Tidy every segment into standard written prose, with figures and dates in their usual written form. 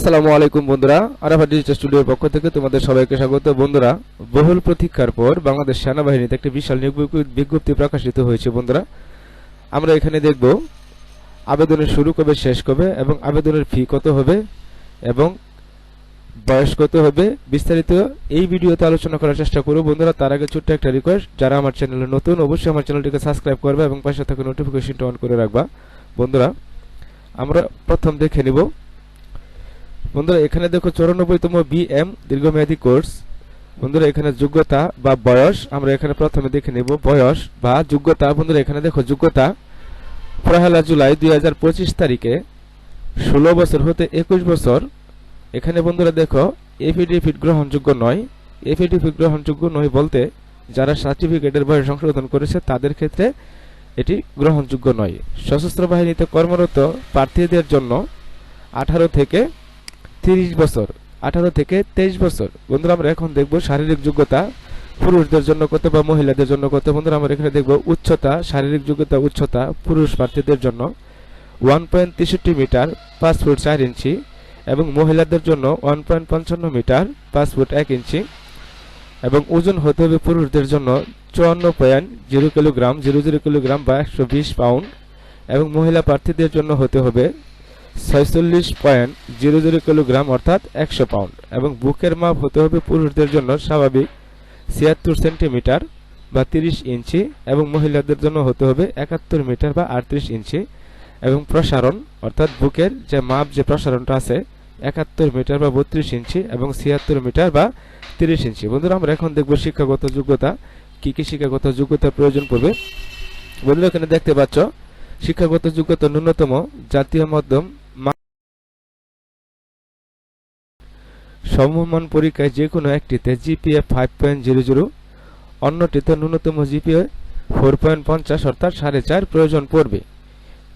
আসসালামু আলাইকুম বন্ধুরা, আরাফাত ডিজিটাল স্টুডিওর পক্ষ থেকে তোমাদের সবাইকে স্বাগত। বন্ধুরা, বহুল প্রতীক্ষার পর বাংলাদেশ সেনাবাহিনীতে একটি বিশাল নিয়োগ বিজ্ঞপ্তি প্রকাশিত হয়েছে। বন্ধুরা, আমরা এখানে দেখব আবেদনের শুরু কবে, শেষ কবে এবং আবেদনের ফি কত হবে এবং বয়স কত হবে, বিস্তারিত এই ভিডিওতে আলোচনা করার চেষ্টা করব। বন্ধুরা, তার আগে ছোট্ট একটা রিকোয়েস্ট, যারা আমার চ্যানেলে নতুন অবশ্যই আমার চ্যানেলটিকে সাবস্ক্রাইব করবে এবং পাশে থাকা নোটিফিকেশনটা অন করে রাখবা। বন্ধুরা, আমরা প্রথম দেখে নিব। বন্ধুরা, এখানে দেখো 94তম বিএম দীর্ঘমেয়াদী কোর্স। বন্ধুরা, এখানে যোগ্যতা বা বয়স আমরা এখানে প্রথমে দেখে নেব, বয়স বা যোগ্যতা। বন্ধুরা, এখানে দেখো যোগ্যতা 1 জুলাই 2025 তারিখে 16 বছর হতে 21 বছর। এখানে বন্ধুরা দেখো এফিডেভিট গ্রহণযোগ্য নয়। এফিডেভিট গ্রহণযোগ্য নয় বলতে যারা সার্টিফিকেটের বয়স সংশোধন করেছে তাদের ক্ষেত্রে এটি গ্রহণযোগ্য নয়। সশস্ত্র বাহিনীতে কর্মরত প্রার্থীদের জন্য 18 থেকে 30 বছর, 18 থেকে 23 বছর। বন্ধুরা, আমরা এখন দেখব শারীরিক যোগ্যতা পুরুষদের জন্য কত বা মহিলাদের জন্য কত। বন্ধুরা, আমরা এখানে দেখব উচ্চতা, শারীরিক যোগ্যতা উচ্চতা পুরুষ প্রার্থীদের জন্য 1.63 মিটার 5 ফুট 4 ইঞ্চি এবং মহিলাদের জন্য 1.55 মিটার 5 ফুট 1 ইঞ্চি এবং ওজন হতে হবে পুরুষদের জন্য 54.0 কিলোগ্রাম 00 কিলোগ্রাম বা 120 পাউন্ড এবং মহিলা প্রার্থীদের জন্য হতে হবে 46.00 কিলোগ্রাম অর্থাৎ 100 পাউন্ড এবং বুকের মাপ হতে হবে পুরুষদের জন্য স্বাভাবিক 76 সেন্টিমিটার বা 30 ইঞ্চি এবং মহিলাদের জন্য হতে হবে 71 মিটার বা 38 ইঞ্চি এবং প্রসারণ অর্থাৎ বুকের যে মাপ, যে প্রসারণটা আছে 71 মিটার বা 32 ইঞ্চি এবং 76 মিটার বা 30 ইঞ্চি। বন্ধুরা, আমরা এখন দেখব শিক্ষাগত যোগ্যতা, কি কি শিক্ষাগত যোগ্যতার প্রয়োজন পড়বে। বন্ধুরা, এখানে দেখতে পাচ্ছ শিক্ষাগত যোগ্যতা ন্যূনতম জাতীয় মাধ্যম সমমান পরীক্ষায় যে কোনো একটিতে জিপিএ 5.00, অন্যটিতে ন্যূনতম জিপিএ 4.50 অর্থাৎ 4.5 প্রয়োজন পড়বে।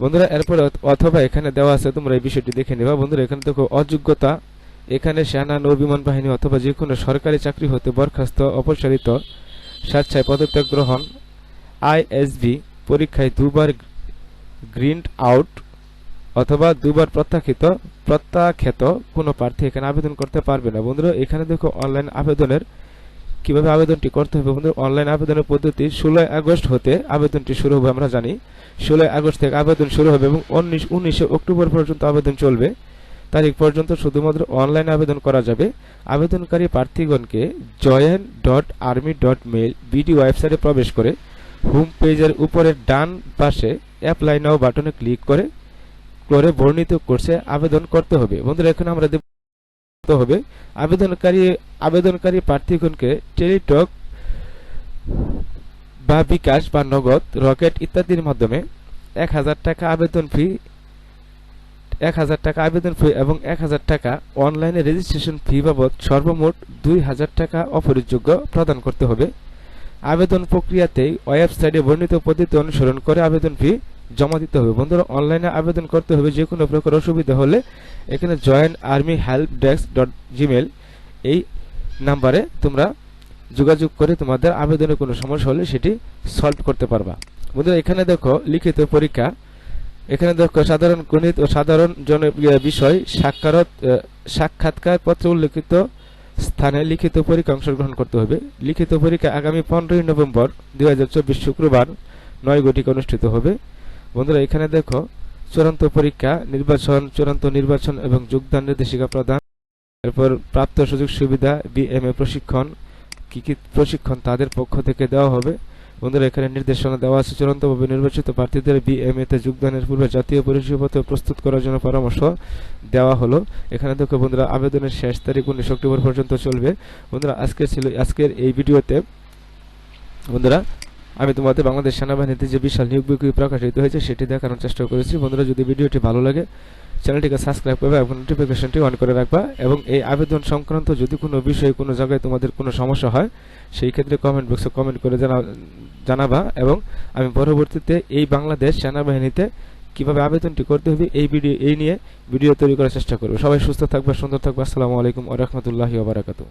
বন্ধুরা, এরপর অথবা এখানে দেওয়া আছে, তোমরা এই বিষয়টি দেখে নেবা। বন্ধুরা, এখানে দেখো অযোগ্যতা, এখানে সেনা, নৌ বিমান বাহিনী অথবা যে কোনো সরকারি চাকরি হতে বরখাস্ত, অপসারিত, স্বেচ্ছায় পদত্যাগ গ্রহণ, আইএসবি পরীক্ষায় 2বার গ্রিনড আউট অথবা 2বার প্রত্যাখ্যাত কোনো প্রার্থী এখানে আবেদন করতে পারবে না। বন্ধুরা, এখানে দেখো অনলাইন আবেদনের কিভাবে আবেদনটি করতে হবে। বন্ধুরা, অনলাইন আবেদনের পদ্ধতি 16 আগস্ট হতে আবেদনটি শুরু হবে। আমরা জানি 16 আগস্ট থেকে আবেদন শুরু হবে এবং 19 অক্টোবর পর্যন্ত আবেদন চলবে। তারিখ পর্যন্ত শুধুমাত্র অনলাইন আবেদন করা যাবে। আবেদনকারী প্রার্থীগণকে join.army.mil বিডি ওয়েবসাইটে প্রবেশ করে হোম পেজের উপরের ডান পাশে অ্যাপ্লাই নাও বাটনে ক্লিক করে বর্ণিত কোর্সে আবেদন করতে হবে। বন্ধুরা, এখানে আমরা দেখতে হবে আবেদনকারী প্রার্থীগণকে টেলিটক বা বিকাশ বা নগদ, রকেট ইত্যাদির মাধ্যমে 1000 টাকা আবেদন ফি এবং 1000 টাকা অনলাইনে রেজিস্ট্রেশন ফি বাবদ সর্বমোট 2000 টাকা অপরিযোগ্য প্রদান করতে হবে। আবেদন প্রক্রিয়াতেই ওয়েবসাইটে বর্ণিত পদ্ধতি অনুসরণ করে আবেদন ফি জমা দিতে হবে। বন্ধুরা, অনলাইনে আবেদন করতে হবে। যে কোনো প্রকার অসুবিধা হলে এখানে joinarmyhelpdesk.gmail এই নাম্বারে তোমরা যোগাযোগ করে তোমাদের আবেদনের কোনো সমস্যা হলে সেটি সলভ করতে পারবা। বন্ধুরা, এখানে দেখো লিখিত পরীক্ষা, এখানে দেখো সাধারণ গণিত ও সাধারণ বিষয় সাক্ষাৎকার পত্রে উল্লেখিত স্থানে লিখিত পরীক্ষা অংশগ্রহণ করতে হবে। লিখিত পরীক্ষা আগামী 15 নভেম্বর 2024 শুক্রবার 9 ঘটিকা অনুষ্ঠিত হবে। বন্ধুরা, এখানে দেখো চূড়ান্ত পরীক্ষা, চূড়ান্ত নির্বাচন এবং যোগদান নির্দেশিকা প্রদান, এরপর প্রাপ্ত সুযোগ সুবিধা, বিএমএ প্রশিক্ষণ, কি কি প্রশিক্ষণ তাদের পক্ষ থেকে দেওয়া হবে। বন্ধুরা, এখানে নির্দেশনা দেওয়া আছে। চূড়ান্তভাবে নির্বাচিত প্রার্থীদের বিএমএ-তে যোগদানের পূর্বে জাতীয় পরিচয়পত্র প্রস্তুত করার জন্য পরামর্শ দেওয়া হলো। এখানে দেখো বন্ধুরা, আবেদনের শেষ তারিখ 19 অক্টোবর পর্যন্ত চলবে। বন্ধুরা, আজকের এই ভিডিওতে বন্ধুরা আমি তোমাদের বাংলাদেশ সেনাবাহিনীতে যে বিশাল নিয়োগ বিজ্ঞপ্তি প্রকাশিত হয়েছে সেটি দেখানোর চেষ্টা করেছি। বন্ধুরা, যদি ভিডিওটি ভালো লাগে চ্যানেলটিকে সাবস্ক্রাইব করবে এবং নোটিফিকেশনটি অন করে রাখবা এবং এই আবেদন সংক্রান্ত যদি কোনো বিষয়ে কোনো জায়গায় তোমাদের কোনো সমস্যা হয় সেই ক্ষেত্রে কমেন্ট বক্সে কমেন্ট করে জানাবা এবং আমি পরবর্তীতে এই বাংলাদেশ সেনাবাহিনীতে কিভাবে আবেদনটি করতে হবে এই নিয়ে ভিডিও তৈরি করার চেষ্টা করব। সবাই সুস্থ থাকবে, সুন্দর থাকবে। আসসালামু আলাইকুম ওয়া রাহমাতুল্লাহি ওয়া বারাকাতুহু।